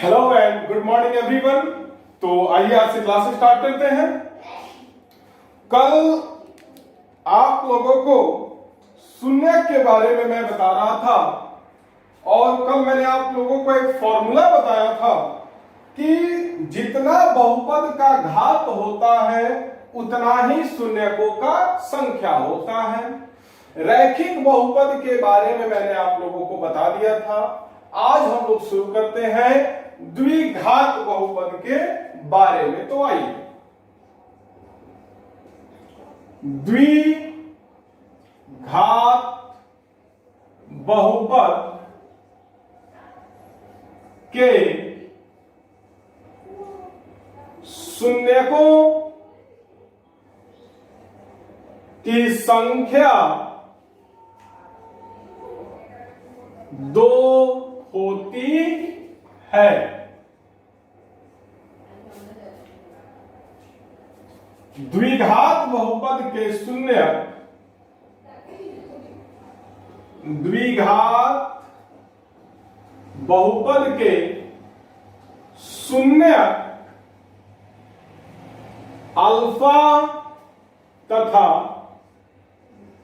Hello and good morning everyone. तो आइए आज से क्लास स्टार्ट करते हैं। कल आप लोगों को शून्य के बारे में मैं बता रहा था और कल मैंने आप लोगों को एक फॉर्मूला बताया था कि जितना बहुपद का घात होता है उतना ही शून्यकों का संख्या होता है। रैखिक बहुपद के बारे में मैंने आप लोगों को बता दिया था। आज हम लोग शुरू करते हैं द्विघात बहुपद के बारे में। तो आइए द्विघात बहुपद के शून्यकों की संख्या 2 होती है। द्विघात बहुपद के शून्य द्विघात बहुपद के शून्य अल्फा तथा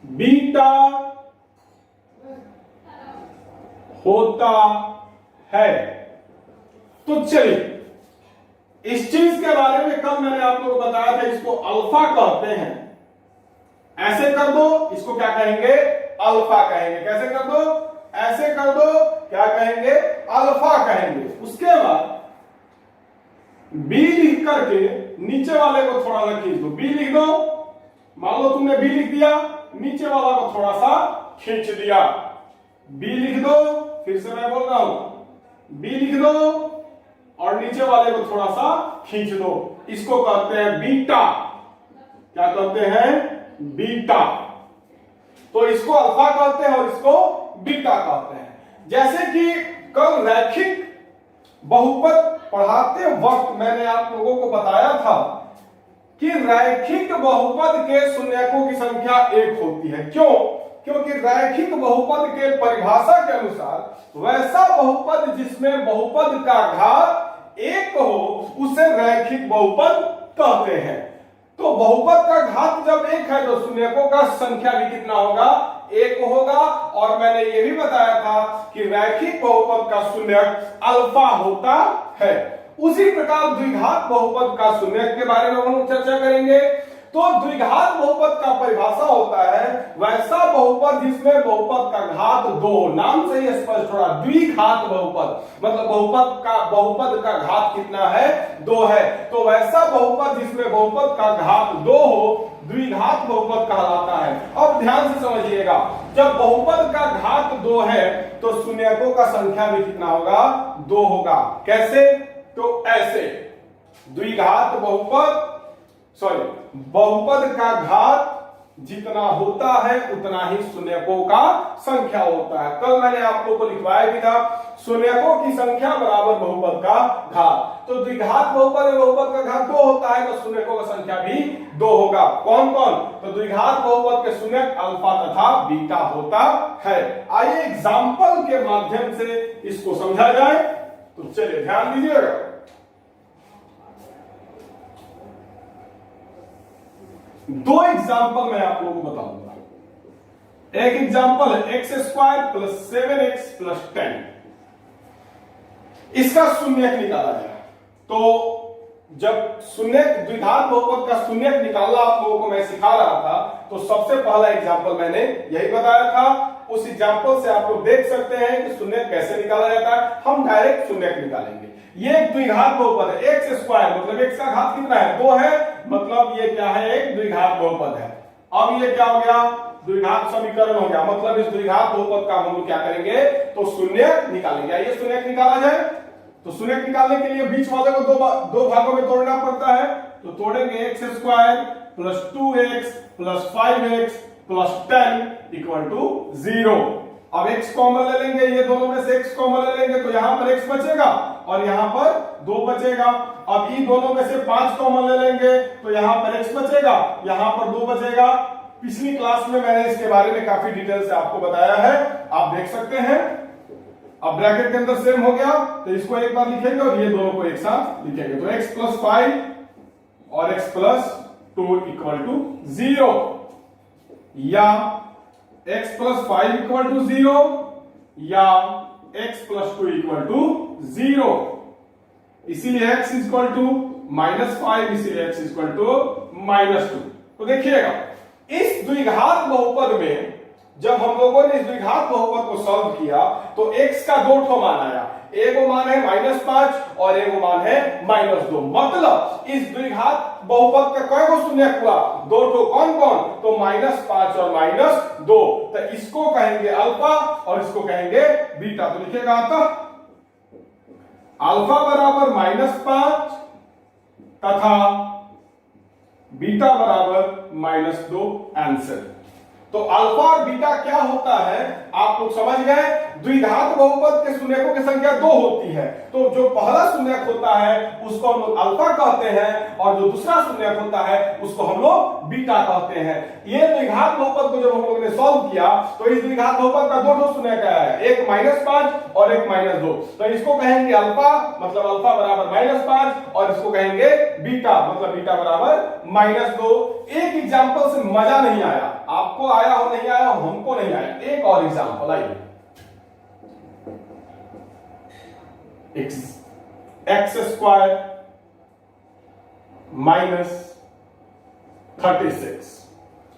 बीटा होता है। तो चलिए इस चीज के बारे में कल मैंने आप लोगों को बताया था, इसको अल्फा कहते हैं। ऐसे कर दो, इसको क्या कहेंगे? अल्फा कहेंगे। कैसे कर दो? ऐसे कर दो, क्या कहेंगे? अल्फा कहेंगे। उसके बाद बी लिख करके नीचे वाले को थोड़ा सा खींच दो। बी लिख दो, मान लो तुमने बी लिख दिया, नीचे वाला को थोड़ा सा खींच दिया। बी लिख दो, फिर से मैं बोल रहा हूं, बी लिख दो और नीचे वाले को थोड़ा सा खींच दो। इसको कहते हैं बीटा। क्या कहते हैं? बीटा। तो इसको अल्फा कहते हैं और इसको बीटा कहते हैं। जैसे कि कल रैखिक बहुपद पढ़ाते वक्त मैंने आप लोगों को बताया था कि रैखिक बहुपद के शून्यकों की संख्या 1 होती है। क्यों? क्योंकि रैखिक बहुपद के परिभाषा के अनुसार वैसा बहुपद जिसमें बहुपद का घात 1 हो उसे रैखिक बहुपद कहते हैं। तो बहुपद का घात जब 1 है तो शून्यकों का संख्या भी कितना होगा? 1 होगा। और मैंने ये भी बताया था कि रैखिक बहुपद का शून्यक अल्फा होता है। उसी प्रकार द्विघात बहुपद का शून्यक के बारे में हम चर्चा करेंगे। तो द्विघात बहुपद का परिभाषा होता है वैसा बहुपद जिसमें बहुपद का घात 2। नाम से ही स्पष्ट हो रहा, द्विघात बहुपद मतलब बहुपद का घात कितना है? 2 है। तो वैसा बहुपद जिसमें बहुपद का घात 2 हो द्विघात बहुपद कहलाता है। अब ध्यान से समझिएगा, जब बहुपद का घात 2 है तो शून्यकों का संख्या भी कितना होगा? 2 होगा। कैसे? तो ऐसे द्विघात बहुपद का घात जितना होता है उतना ही शून्यकों का संख्या होता है। कल मैंने आप लोगों को लिखवाया भी था, शून्यकों की संख्या बराबर बहुपद का घात। तो द्विघात बहुपद का घात 2 होता है तो शून्यकों का संख्या भी 2 होगा। कौन कौन? तो द्विघात बहुपद के शून्यक अल्फा तथा बीटा होता है। आइए एग्जाम्पल के माध्यम से इसको समझा जाए। तो चलिए ध्यान दीजिएगा। दो एग्जाम्पल मैं आप लोगों को बताऊंगा। एक एग्जाम्पल है x² + 7x + 10। इसका शून्यक निकाला जाए। तो जब शून्यक द्विघात बहुपद का शून्यक निकालना आप लोगों को मैं सिखा रहा था तो सबसे पहला एग्जाम्पल मैंने यही बताया था। उस एग्जाम्पल से आप लोग देख सकते हैं कि शून्यक कैसे निकाला जाता है। हम डायरेक्ट शून्यक निकालेंगे। ये एक द्विघात बहुपद है, x² मतलब x का घात कितना है? 2 है, मतलब ये क्या है? एक द्विघात बहुपद है। अब ये क्या हो गया? द्विघात समीकरण हो गया। मतलब इस द्विघात बहुपद का हम लोग क्या करेंगे? तो शून्यक निकालेंगे। आइए शून्यक निकाला जाए। तो शून्यक निकालने के लिए बीच वाले को दो भागों में तोड़ना पड़ता है। तो तोड़ेंगे x² + 2x + 5x + 10 = 0। अब x कॉमन ले लेंगे, ये दोनों में से x कॉमन ले लेंगे तो यहां पर x बचेगा और यहां पर 2 बचेगा। अब इन दोनों में से 5 कॉमन ले लेंगे तो यहां पर x बचेगा, यहां पर 2 बचेगा। पिछली क्लास में मैंने इसके बारे में काफी डिटेल से आपको बताया है, आप देख सकते हैं। अब ब्रैकेट के अंदर सेम हो गया तो इसको एक बार लिखेंगे और ये दोनों को एक साथ लिखेंगे। तो x प्लस 5 और x प्लस 2 इक्वल टू 0, या x प्लस 5 इक्वल टू 0 या x प्लस 2 इक्वल टू 0। इसीलिए x इक्वल टू -5, इसीलिए x इक्वल टू -2। तो देखिएगा इस द्विघात बहुपद में जब हम लोगों ने इस द्विघात बहुपद को सॉल्व किया तो x का दो ठो मान आया, एगो मान है -5 और एगो मान है -2। मतलब इस द्विघात बहुपद का कई गो शून्य हुआ, दो ठो। कौन कौन? तो -5 और -2। तो इसको कहेंगे अल्फा और इसको कहेंगे बीटा। तो लिखेगा आता अल्फा बराबर -5 तथा बीटा बराबर -2 आंसर। तो अल्फा और बीटा क्या होता है आप लोग समझ गए। द्विघात बहुपद के शून्यकों की संख्या 2 होती है, तो जो पहला शून्यक होता है उसको हम लोग अल्फा कहते हैं और जो दूसरा शून्यक होता है उसको हम लोग बीटा कहते हैं। ये द्विघात बहुपद को जब हम लोगों ने सॉल्व किया तो इस द्विघात बहुपद का दो शून्यक आया है, एक -5 और एक -2। तो इसको कहेंगे अल्फा, मतलब अल्फा बराबर -5, और इसको कहेंगे बीटा, मतलब बीटा बराबर -2। एक एग्जांपल से मजा नहीं आया, आपको आया हो नहीं आया, हमको नहीं आया। एक और एग्जांपल आइए, x स्क्वायर -36,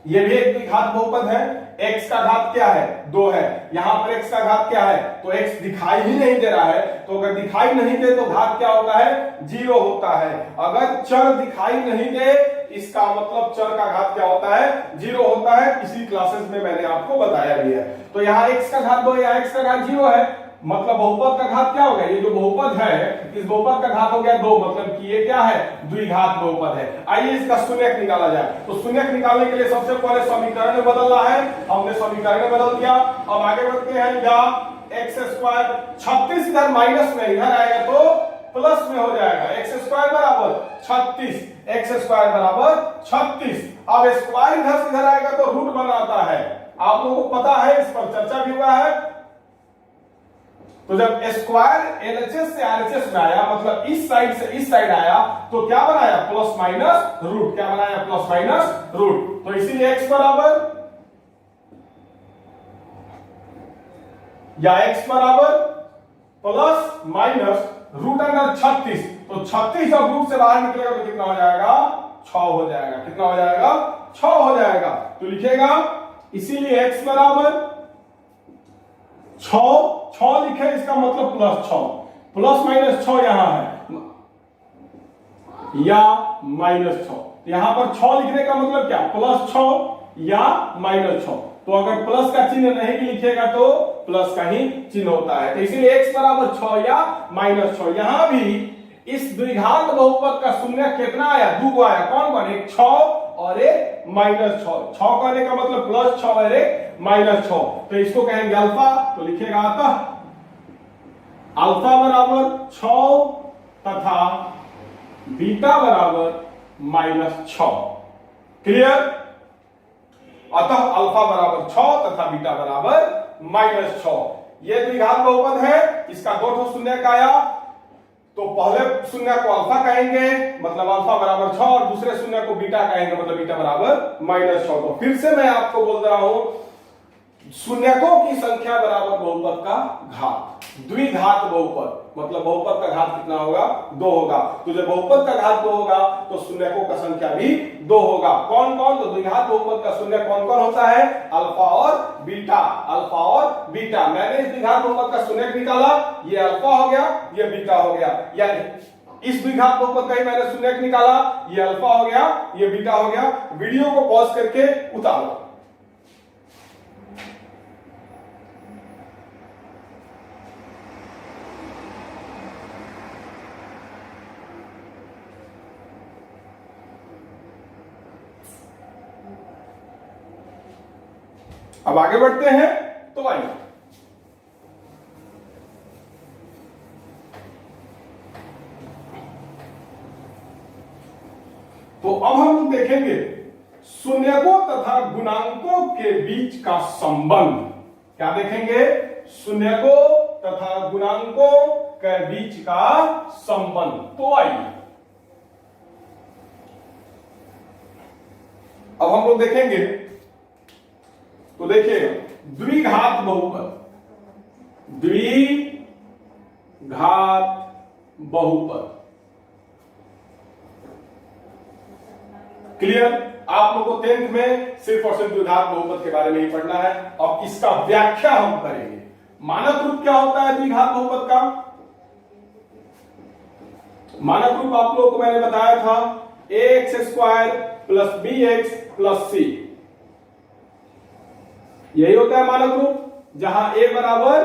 ये भी एक द्विघात बहुपद है। x का घात क्या है? 2 है। यहां पर x का घात क्या है? तो x दिखाई ही नहीं दे रहा है, तो अगर दिखाई नहीं दे तो घात क्या होता है? 0 होता है। अगर चर दिखाई नहीं दे इसका मतलब चर का घात क्या होता है? 0 होता है। पिछली क्लासेस में मैंने आपको बताया भी है। तो यहाँ x का घात 2 है, यहाँ x का घात 0 है, मतलब बहुपद का घात क्या हो गया? ये जो बहुपद है इस बहुपद का घात हो गया 2, मतलब कि ये क्या है? द्विघात बहुपद है। आइए इसका शून्यक निकाला जाए। तो शून्यक निकालने के लिए सबसे पहले समीकरण में बदलना है, हमने समीकरण में बदल दिया। अब आगे बढ़ते हैं, या एक्स स्क्वायर 36 इधर माइनस में, इधर आएगा तो प्लस में हो जाएगा। एक्स स्क्वायर बराबर 36, एक्स स्क्वायर बराबर 36। अब स्क्वायर इधर से इधर आएगा तो रूट बनाता है, आप लोगों को पता है, इस पर चर्चा भी हुआ है। तो जब स्क्वायर एलएचएस से आरएचएस में आया, मतलब इस साइड से इस साइड आया, तो क्या बनाया? Plus minus root. क्या बनाया? Plus minus root. तो इसीलिए x बराबर, या x बराबर प्लस माइनस रूट अंडर 36। तो 36 जब रूट से बाहर निकलेगा तो कितना हो जाएगा? 6 हो जाएगा। कितना हो जाएगा? 6 हो जाएगा। तो लिखेगा इसीलिए x बराबर 6 लिखे, इसका मतलब +6, प्लस माइनस 6 यहां है, या -6। यहां पर 6 लिखने का मतलब क्या? +6 या -6। तो अगर प्लस का चिन्ह नहीं भी लिखेगा तो प्लस का ही चिन्ह होता है। तो इसीलिए x बराबर 6 या -6। यहां भी इस द्विघात बहुपद का शून्य कितना आया? 2 को आया। कौन कौन? एक 6 और एक -6। 6 कहने का मतलब +6 और एक -6। तो इसको कहेंगे अल्फा। तो लिखेगा आता अल्फा बराबर 6 तथा बीटा बराबर -6। क्लियर? अतः अल्फा बराबर 6 तथा बीटा बराबर -6। यह द्विघात बहुपद है, इसका दो ठो शून्य का आया, तो पहले शून्य को अल्फा कहेंगे, मतलब अल्फा बराबर 6, और दूसरे शून्य को बीटा कहेंगे, मतलब बीटा बराबर -6। तो फिर से मैं आपको बोल रहा हूं, शून्यकों की संख्या बराबर बहुपद का घात। द्विघात बहुपद मतलब बहुपद का घात कितना होगा? 2 होगा। तो जब बहुपद का घात 2 होगा तो शून्यकों का संख्या भी 2 होगा। कौन कौन? तो द्विघात बहुपद का शून्य कौन कौन होता है? अल्फा और बीटा। अल्फा और बीटा। मैंने इस द्विघात बहुपद का शून्य निकाला, ये अल्फा हो गया, ये बीटा हो गया। यानी इस द्विघात बहुपद का ही मैंने शून्य निकाला, ये अल्फा हो गया, ये बीटा हो गया। वीडियो को पॉज करके उतारो। अब आगे बढ़ते हैं। तो आइए, तो अब हम देखेंगे शून्यकों तथा गुणांकों के बीच का संबंध। क्या देखेंगे? शून्यकों तथा गुणांकों के बीच का संबंध। तो आइए अब हम लोग देखेंगे। तो देखिए, द्विघात बहुपद, द्विघात बहुपद क्लियर। आप लोगों को 10th में सिर्फ और सिर्फ द्विघात बहुपद के बारे में ही पढ़ना है। अब इसका व्याख्या हम करेंगे। मानक रूप क्या होता है द्विघात बहुपद का? मानक रूप आप लोगों को मैंने बताया था ax² plus bx plus c, यही होता है मानक रूप, जहां a बराबर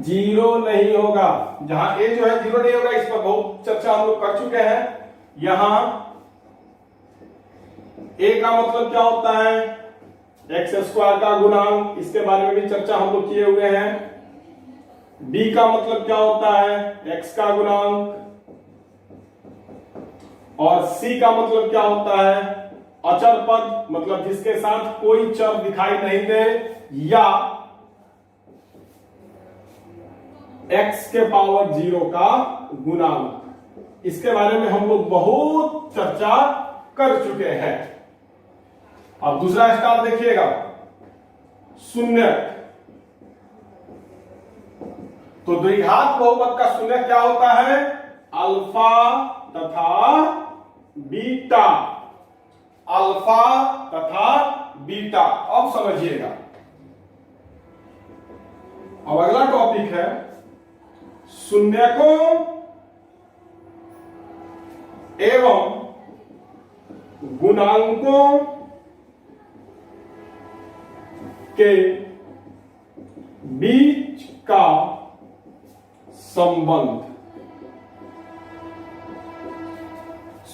0 नहीं होगा। जहां a जो है 0 नहीं होगा, इस पर बहुत चर्चा हम लोग कर चुके हैं। यहां a का मतलब क्या होता है? x² का गुणांक, इसके बारे में भी चर्चा हम लोग किए हुए हैं। b का मतलब क्या होता है? x का गुणांक। और c का मतलब क्या होता है? अचर पद, मतलब जिसके साथ कोई चर दिखाई नहीं दे, या x के पावर 0 का गुणांक। इसके बारे में हम लोग बहुत चर्चा कर चुके हैं। अब दूसरा स्टार देखिएगा, शून्यक। तो द्विघात बहुपद का शून्यक क्या होता है? अल्फा तथा बीटा, अल्फा तथा बीटा। अब समझिएगा। अब अगला टॉपिक है शून्यकों एवं गुणांकों के बीच का संबंध।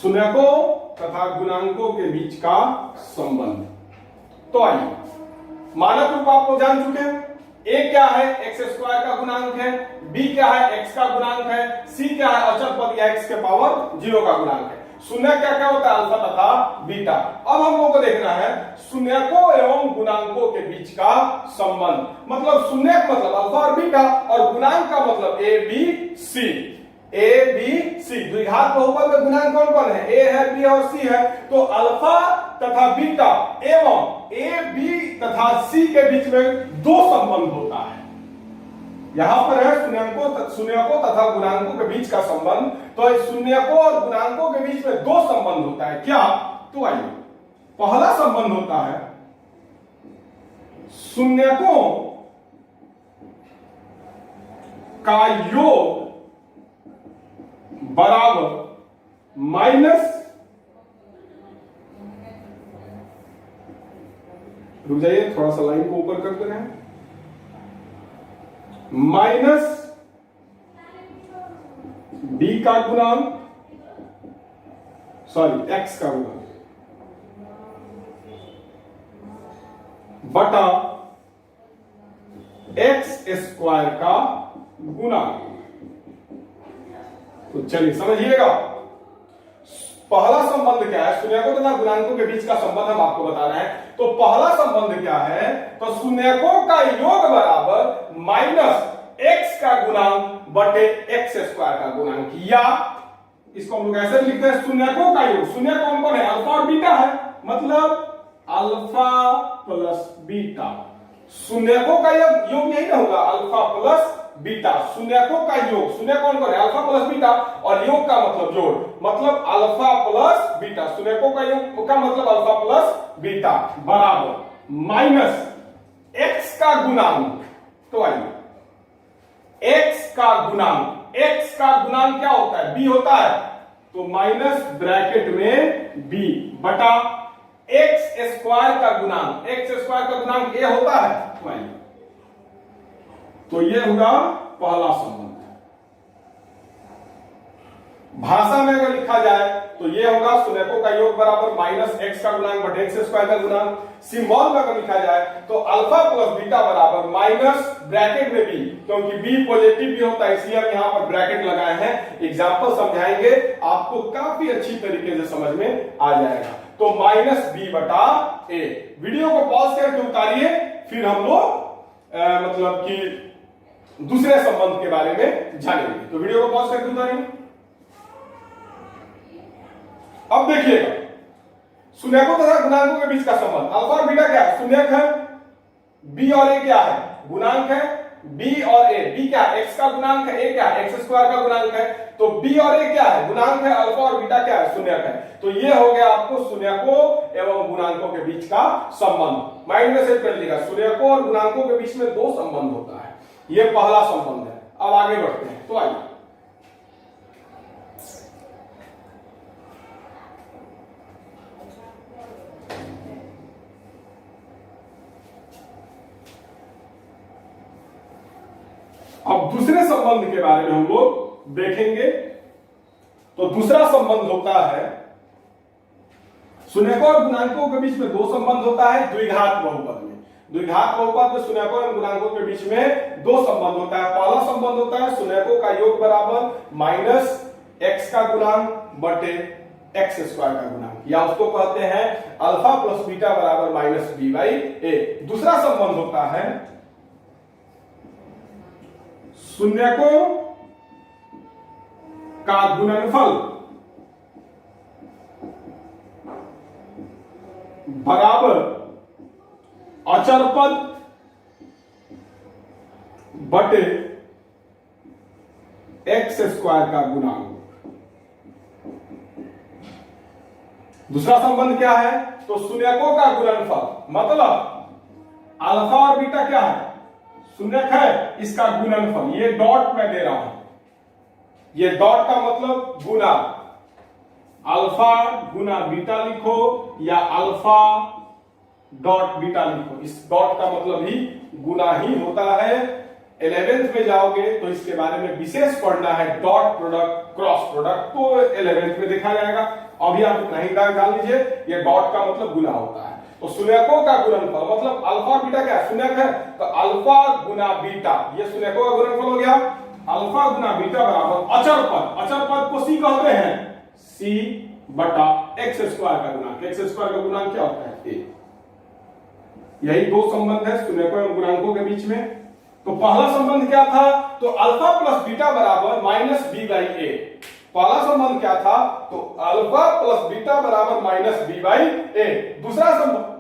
शून्यकों तथा गुणांकों के बीच का संबंध। तो आइए, मानक रूप आप लोग जान चुके हैं। a क्या है? x² का गुणांक है। b क्या है? x का गुणांक है। c क्या है? अचर पद या x के पावर 0 का गुणांक है। शून्य क्या क्या होता है? अल्फा तथा बीटा। अब हम लोगों को देखना है शून्यकों एवं गुणांकों के बीच का संबंध। मतलब शून्यक मतलब अल्फा और बीटा, और गुणांक का मतलब a b c। a b c द्विघात बहुपद में गुणांक कौन कौन है? a है, b और c है। तो अल्फा तथा बीटा एवं a b तथा c के बीच में दो संबंध होता है। यहां पर है शून्यकों तथा गुणांकों के बीच का संबंध। तो इस शून्यकों और गुणांकों के बीच में दो संबंध होता है। क्या? तो आइए, पहला संबंध होता है शून्यकों का योग बराबर माइनस, रुक जाइए थोड़ा सा लाइन को ऊपर कर दे रहे हैं, माइनस b का गुणांक, सॉरी x का गुणांक बटा x² का गुणांक। तो चलिए समझिएगा, पहला संबंध क्या है? शून्यकों तथा गुणांकों के बीच का संबंध हम आपको बता रहे हैं। तो पहला संबंध क्या है? तो शून्यकों का योग बराबर माइनस x का गुणांक बटे x² का गुणांक, या इसको हम लोग ऐसे लिखते हैं शून्यकों का योग। शून्य कौन कौन है? अल्फा और बीटा है, मतलब अल्फा प्लस बीटा। शून्यकों का योग यही ना होगा, अल्फा प्लस बीटा। शून्यकों का योग, शून्य कौन कौन है? अल्फा प्लस बीटा, और योग का मतलब जोड़, मतलब अल्फा प्लस बीटा। शून्यकों का योग का मतलब अल्फा प्लस बीटा बराबर माइनस x का गुणांक। तो आइए, x का गुणांक, x का गुणांक क्या होता है? b होता है। तो माइनस ब्रैकेट में b बटा x² का गुणांक, x² का गुणांक a होता है। तो ये होगा पहला संबंध। भाषा में अगर लिखा जाए तो ये होगा शून्यकों का योग बराबर माइनस x का गुणांक बटे x² का गुणांक। सिंबल में अगर लिखा जाए तो अल्फा प्लस बीटा बराबर माइनस ब्रैकेट में b, क्योंकि b पॉजिटिव भी होता है इसलिए हम यहां पर ब्रैकेट लगाए हैं। एग्जांपल समझाएंगे, आपको काफी अच्छी तरीके से समझ में आ जाएगा। तो माइनस b बटा a। वीडियो को पॉज करके उतारिए, फिर हम लोग मतलब कि दूसरे संबंध के बारे में जानेंगे। तो वीडियो को पॉज करके उतारेंगे। अब देखिएगा शून्यकों तथा गुणांकों के बीच का संबंध। अल्फा और बीटा क्या है? शून्यक है। बी और ए क्या है? गुणांक है। बी और ए, बी क्या है? एक्स का गुणांक है, ए क्या है? एक्स स्क्वायर का गुणांक है। तो बी और ए क्या है? गुणांक है। अल्फा और बीटा क्या है? शून्यक है। तो ये हो गया आपको शून्यकों एवं गुणांकों के बीच का संबंध। माइंड में सेट कर लीजिएगा, शून्यकों और गुणांकों के बीच में दो संबंध होता है। ये पहला संबंध है। अब आगे बढ़ते हैं। तो आइए अब दूसरे संबंध के बारे में हम लोग देखेंगे। तो दूसरा संबंध होता है, शून्यकों और गुणांकों के बीच में दो संबंध होता है द्विघात बहुपद में। द्विघात बहुपद में शून्यकों और गुणांकों के बीच में दो संबंध होता है। पहला संबंध होता है शून्यकों का योग बराबर माइनस एक्स का गुणांक बटे एक्स स्क्वायर का गुणांक, या उसको कहते हैं अल्फा प्लस बीटा बराबर माइनस बी बाई ए। दूसरा संबंध होता है शून्यकों का गुणनफल बराबर अचर पद बटे एक्स स्क्वायर का गुणांक। दूसरा संबंध क्या है? तो शून्यकों का गुणनफल, मतलब अल्फा और बीटा क्या है? शून्यक है, इसका गुणनफल, ये डॉट में दे रहा हूं, ये डॉट का मतलब गुना, अल्फा गुना बीटा लिखो या अल्फा डॉट बीटा लिखो। इस डॉट का मतलब ही गुना ही होता है। 11th में जाओगे तो इसके बारे में विशेष पढ़ना है, डॉट प्रोडक्ट क्रॉस प्रोडक्ट, तो 11th में देखा जाएगा। अभी आप इतना ही डाल लीजिए, ये डॉट का मतलब गुना होता है। तो शून्यकों का गुणनफल मतलब अल्फा और बीटा क्या है? शून्यक है, तो अल्फा गुना बीटा, ये शून्यकों का गुणनफल हो गया। अल्फा गुना बीटा बराबर अचर पद, अचर पद को सी कहते हैं, सी बटा एक्स स्क्वायर का गुणांक। एक्स स्क्वायर का गुणांक क्या होता है? ए। यही दो संबंध है शून्यकों एवं गुणांकों के बीच में। तो पहला संबंध क्या था? तो अल्फा प्लस बीटा बराबर माइनस बी बाई ए। पहला संबंध क्या था? तो अल्फा प्लस बीटा बराबर माइनस बी बाई ए। दूसरा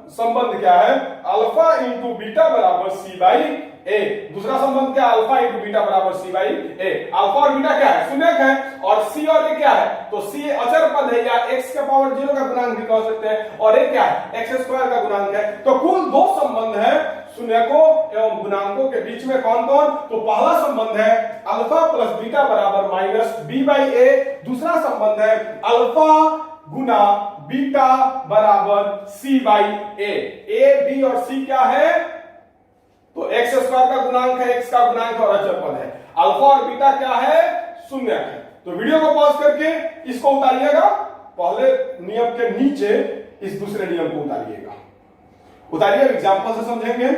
संबंध क्या है? अल्फा इंटू बीटा बराबर सी बाई ए। दूसरा संबंध क्या? अल्फा इंटू बीटा बराबर सी बाई ए। अल्फा और बीटा क्या है? शून्यक है, और सी और ए क्या है? तो सी अचर पद है, या एक्स के पावर 0 का गुणांक भी कह सकते हैं, और ए क्या है? एक्स स्क्वायर का गुणांक है। तो कुल दो संबंध है शून्यकों एवं गुणांकों के बीच में। कौन कौन? तो पहला संबंध है अल्फा प्लस बीटा बराबर माइनस बी बाई ए। दूसरा संबंध है अल्फा गुना बीटा बराबर सी बाई ए। ए, बी और सी क्या है? तो एक्स स्क्वायर का गुणांक है, एक्स का गुणांक और अचर पद है। अल्फा और बीटा क्या है? शून्य है। तो वीडियो को पॉज करके इसको उतारिएगा, पहले नियम के नीचे इस दूसरे नियम को उतारिएगा। उतारिए, एग्जांपल से समझेंगे।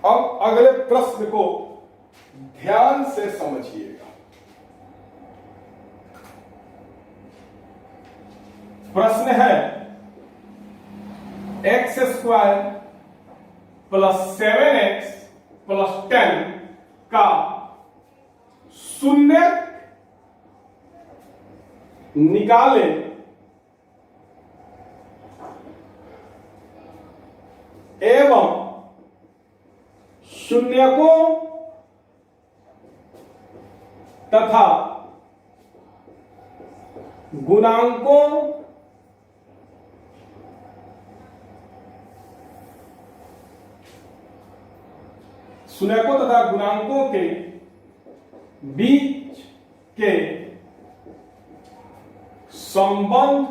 अब अगले प्रश्न को ध्यान से समझिएगा। प्रश्न है x square plus 7x plus 10 का शून्य निकालें एवं शून्यकों तथा गुणांकों शून्यकों तथा गुणांकों के बीच के संबंध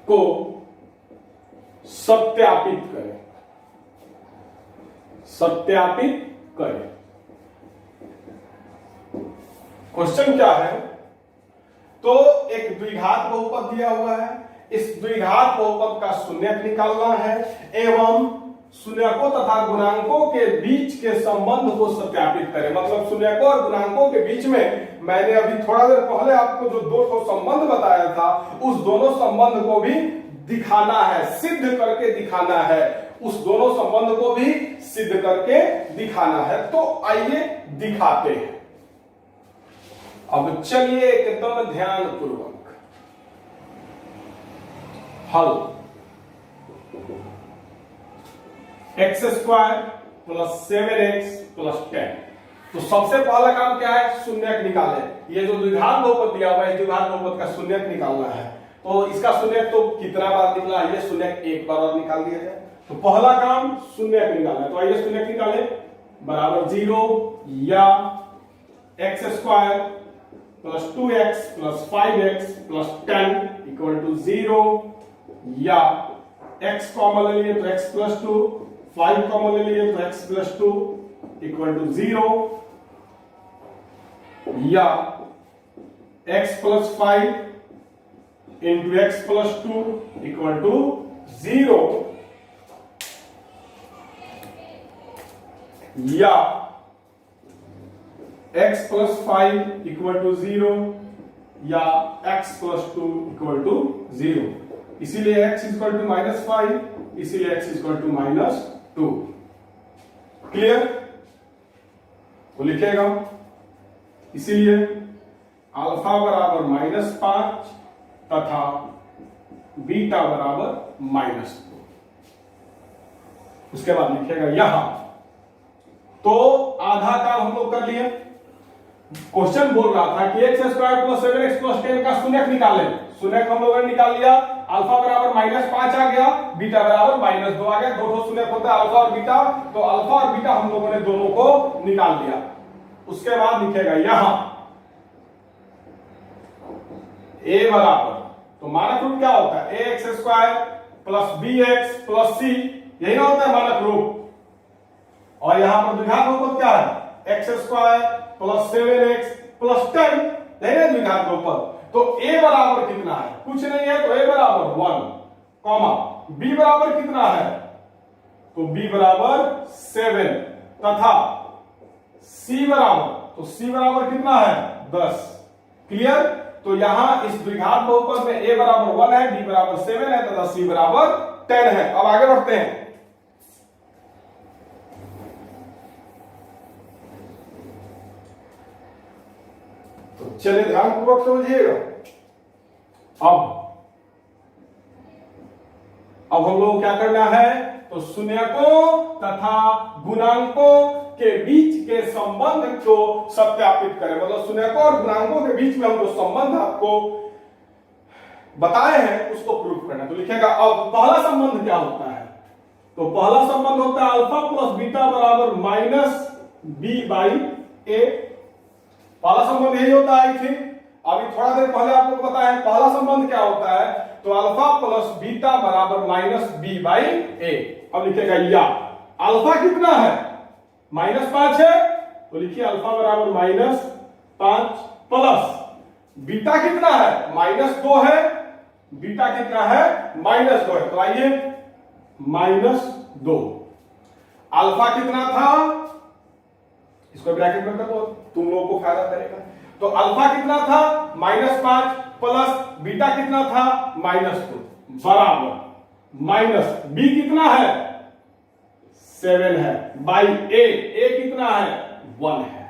को सत्यापित करें, सत्यापित करें। क्वेश्चन क्या है? तो एक द्विघात बहुपद दिया हुआ है, इस द्विघात बहुपद का शून्यक निकालना है एवं शून्यकों तथा गुणांकों के बीच के संबंध को सत्यापित करें। मतलब शून्यकों और गुणांकों के बीच में मैंने अभी थोड़ा देर पहले आपको जो दो ठो संबंध बताया था, उस दोनों संबंध को भी दिखाना है, सिद्ध करके दिखाना है, उस दोनों संबंध को भी सिद्ध करके दिखाना है। तो आइए दिखाते हैं। अब चलिए एकदम ध्यानपूर्वक हल। X square plus 7x plus 10। तो सबसे पहला काम क्या है? शून्यक निकाले। ये जो द्विघात बहुपद दिया हुआ है, द्विघात बहुपद का शून्यक निकालना है। तो इसका शून्यक तो कितना बार निकला? ये शून्यक एक बार और निकाल दिया जाए। तो पहला काम शून्यक निकालना है। तो आइए शून्यक निकाले। बराबर 0 या x square plus 2x plus 5x plus 10 equal to 0 या x कॉमन ले लिए तो x प्लस 2, 5 कॉमन ले लिए तो x प्लस 2 इक्वल टू 0 या x plus 5 into x plus 2 equal to 0 या x प्लस 5 इक्वल टू 0 या x प्लस 2 इक्वल टू 0। इसीलिए x इक्वल टू -5, इसीलिए x इक्वल टू -2। क्लियर? तो लिखेगा इसीलिए अल्फा बराबर -5 तथा बीटा बराबर -2। उसके बाद लिखेगा यहां। तो आधा काम हम लोग कर लिए। क्वेश्चन बोल रहा था कि x square plus 7x plus 10 का शून्यक निकाले। शून्यक हम लोगों ने निकाल लिया। अल्फा बराबर -5 आ गया, बीटा बराबर -2 आ गया। दो शून्यक होता है अल्फा और बीटा, तो अल्फा और बीटा हम लोगों ने दोनों को निकाल लिया। उसके बाद लिखेगा यहां a बराबर, तो मानक रूप क्या होता है? ax square plus bx plus c, यही ना होता है मानक रूप। और यहां पर द्विघात बहुपद क्या है? x square plus 7x plus 10, यही ना द्विघात बहुपद। तो a बराबर कितना है? कुछ नहीं है, तो a बराबर 1 कॉमा b बराबर कितना है? तो b बराबर 7 तथा c बराबर, तो c बराबर कितना है? 10। क्लियर? तो यहां इस द्विघात बहुपद में a बराबर 1 है, b बराबर 7 है तथा c बराबर 10 है। अब आगे बढ़ते हैं। तो चलिए ध्यानपूर्वक समझिएगा। अब हम लोग क्या करना है? तो शून्यकों तथा गुणांकों के बीच के संबंध को सत्यापित करें। मतलब शून्यकों और गुणांकों के बीच में हम जो संबंध आपको बताए हैं उसको प्रूफ करना। तो लिखेगा अब पहला संबंध क्या होता है? तो पहला संबंध होता है अल्फा प्लस बीटा बराबर -b/a। पहला संबंध यही होता है। ठीक, अभी थोड़ा देर पहले आपको बताया है पहला संबंध क्या होता है। तो अल्फा प्लस बीटा बराबर -b/a। अब लिखेगा या अल्फा कितना है? -5 है, तो लिखिए अल्फा बराबर -5 प्लस बीटा कितना है? -2 है, बीटा कितना है? -2 है। तो आइए -2। अल्फा कितना था? इसको ब्रैकेट में कर दो, तुम लोगों को फायदा करेगा। तो अल्फा कितना था? -5 प्लस बीटा कितना था? -2 बराबर माइनस बी कितना है? 7 है बाई ए कितना है? 1 है।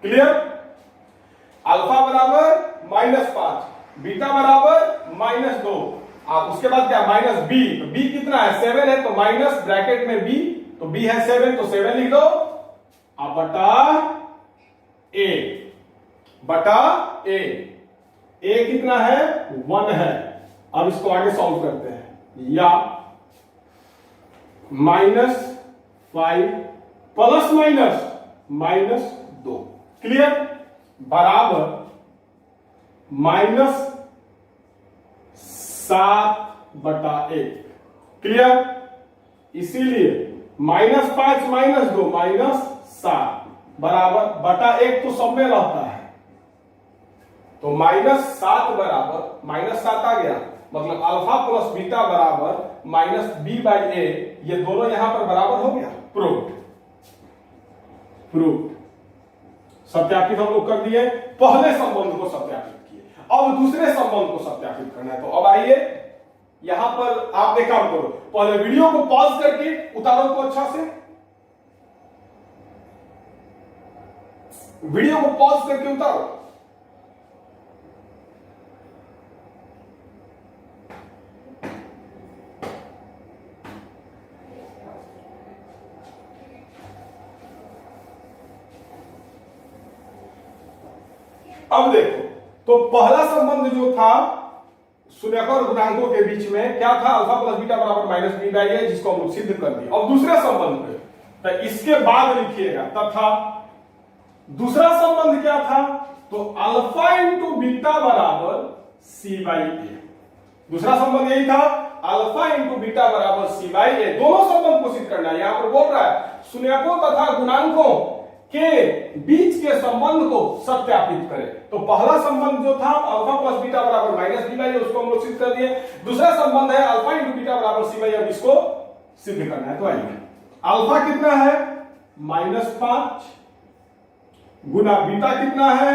क्लियर? अल्फा बराबर -5, बीटा बराबर -2। आप उसके बाद क्या? -b। तो b कितना है? 7 है, तो माइनस ब्रैकेट में b, तो b है 7, तो 7 लिख दो अब बटा a कितना है? 1 है। अब इसको आगे सॉल्व करते हैं। या -5 प्लस -2 क्लियर बराबर 7/1। क्लियर? इसीलिए -5 -2 -7 बराबर बटा 1 तो सब में रहता है, तो -7 बराबर -7 आ गया, मतलब अल्फा प्लस बीटा बराबर -b/a, ये दोनों यहां पर बराबर हो गया। प्रूव्ड। सत्यापित हम लोग कर दिए, पहले संबंध को सत्यापित किए, अब दूसरे संबंध को सत्यापित करना है। तो अब आइए यहां पर आप एक काम करो, पहले वीडियो को पॉज करके उतारो तो अच्छा से, वीडियो को पॉज करके उतारो। अब देखो, तो पहला संबंध जो था शून्यक और गुणांकों के बीच में क्या था, अल्फा प्लस बीटा बराबर -b/a, जिसको हम लोग सिद्ध कर दिए। अब दूसरे संबंध पे, तो इसके बाद लिखिएगा तथा दूसरा संबंध क्या था, तो अल्फा इंटू बीटा बराबर c/a। दूसरा संबंध यही था, अल्फा इंटू बीटा बराबर c/a। दोनों संबंध को सिद्ध करना है। यहां पर बोल रहा है शून्यकों तथा गुणांकों के बीच के संबंध को सत्यापित करें। तो पहला संबंध जो था अल्फा प्लस बीटा बराबर -b/a, उसको हम लोग सिद्ध कर दिए। दूसरा संबंध है अल्फा इंटू बीटा बराबर c/a, इसको सिद्ध करना है। तो आइए, अल्फा कितना है -5 गुना बीटा कितना है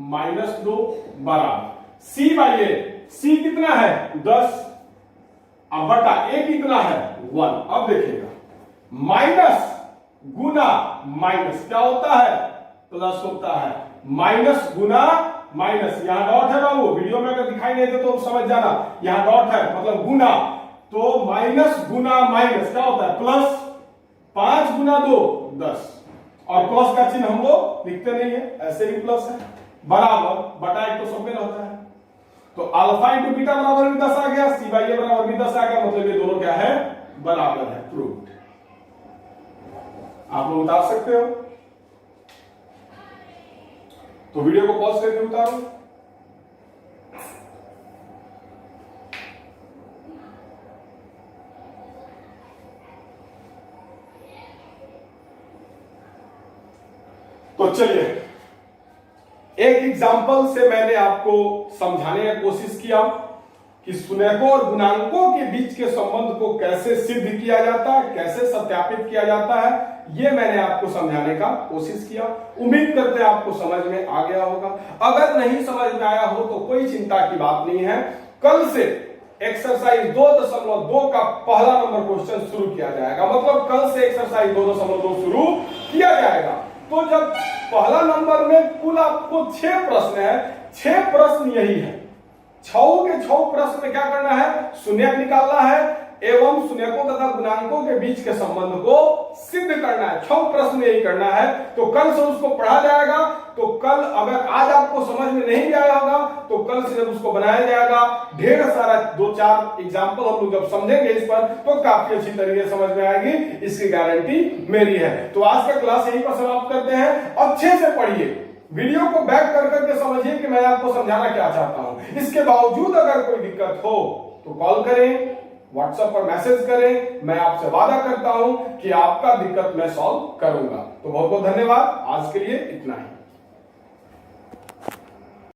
-2 बराबर c/a। c कितना है 10, अब बटा a कितना है 1। अब देखिएगा, माइनस गुना माइनस क्या होता है, प्लस होता है, माइनस गुना माइनस, यहां डॉट है बाबू, वीडियो में अगर दिखाई नहीं दे तो समझ जाना, यहां डॉट है मतलब गुना, तो माइनस गुना माइनस क्या होता है प्लस, 5 गुना 2 10, और प्लस का चिन्ह हम लोग लिखते नहीं है, ऐसे ही प्लस है, बराबर बटा 1 तो सब में रहता है। तो अल्फा इंटू बीटा बराबर भी 10 आ गया, c/a बराबर भी 10 आ गया, मतलब ये दोनों क्या है बराबर है। प्रूव्ड। आप लोग उतार सकते हो, तो वीडियो को पॉज करके उतारो। तो चलिए, एक एग्जांपल से मैंने आपको समझाने की कोशिश किया कि शून्यकों और गुणांकों के बीच के संबंध को कैसे सिद्ध किया जाता है, कैसे सत्यापित किया जाता है, ये मैंने आपको समझाने का कोशिश किया। उम्मीद करते हैं आपको समझ में आ गया होगा। अगर नहीं समझ में आया हो तो कोई चिंता की बात नहीं है, कल से एक्सरसाइज 2.2 का पहला नंबर क्वेश्चन शुरू किया जाएगा। मतलब कल से एक्सरसाइज 2.2 शुरू किया जाएगा। तो जब पहला नंबर में कुल आपको 6 प्रश्न है, 6 प्रश्न यही है, 6 के 6 प्रश्न में क्या करना है, शून्यक निकालना है एवं शून्यकों तथा गुणांकों के बीच के संबंध को सिद्ध करना है। 6 प्रश्न यही करना है। तो कल से उसको पढ़ा जाएगा। तो कल अगर आज आपको समझ में नहीं आया होगा तो कल से जब उसको बनाया जाएगा, ढेर सारा 2-4 एग्जाम्पल हम लोग जब समझेंगे इस पर, तो काफी अच्छी तरीके से समझ में आएगी, इसकी गारंटी मेरी है। तो आज का क्लास यहीं पर समाप्त करते हैं। अच्छे से पढ़िए, वीडियो को बैक कर करके समझिए कि मैं आपको समझाना क्या चाहता हूं। इसके बावजूद अगर कोई दिक्कत हो तो कॉल करें, व्हाट्सएप पर मैसेज करें, मैं आपसे वादा करता हूं कि आपका दिक्कत मैं सॉल्व करूंगा। तो बहुत बहुत धन्यवाद, आज के लिए इतना ही।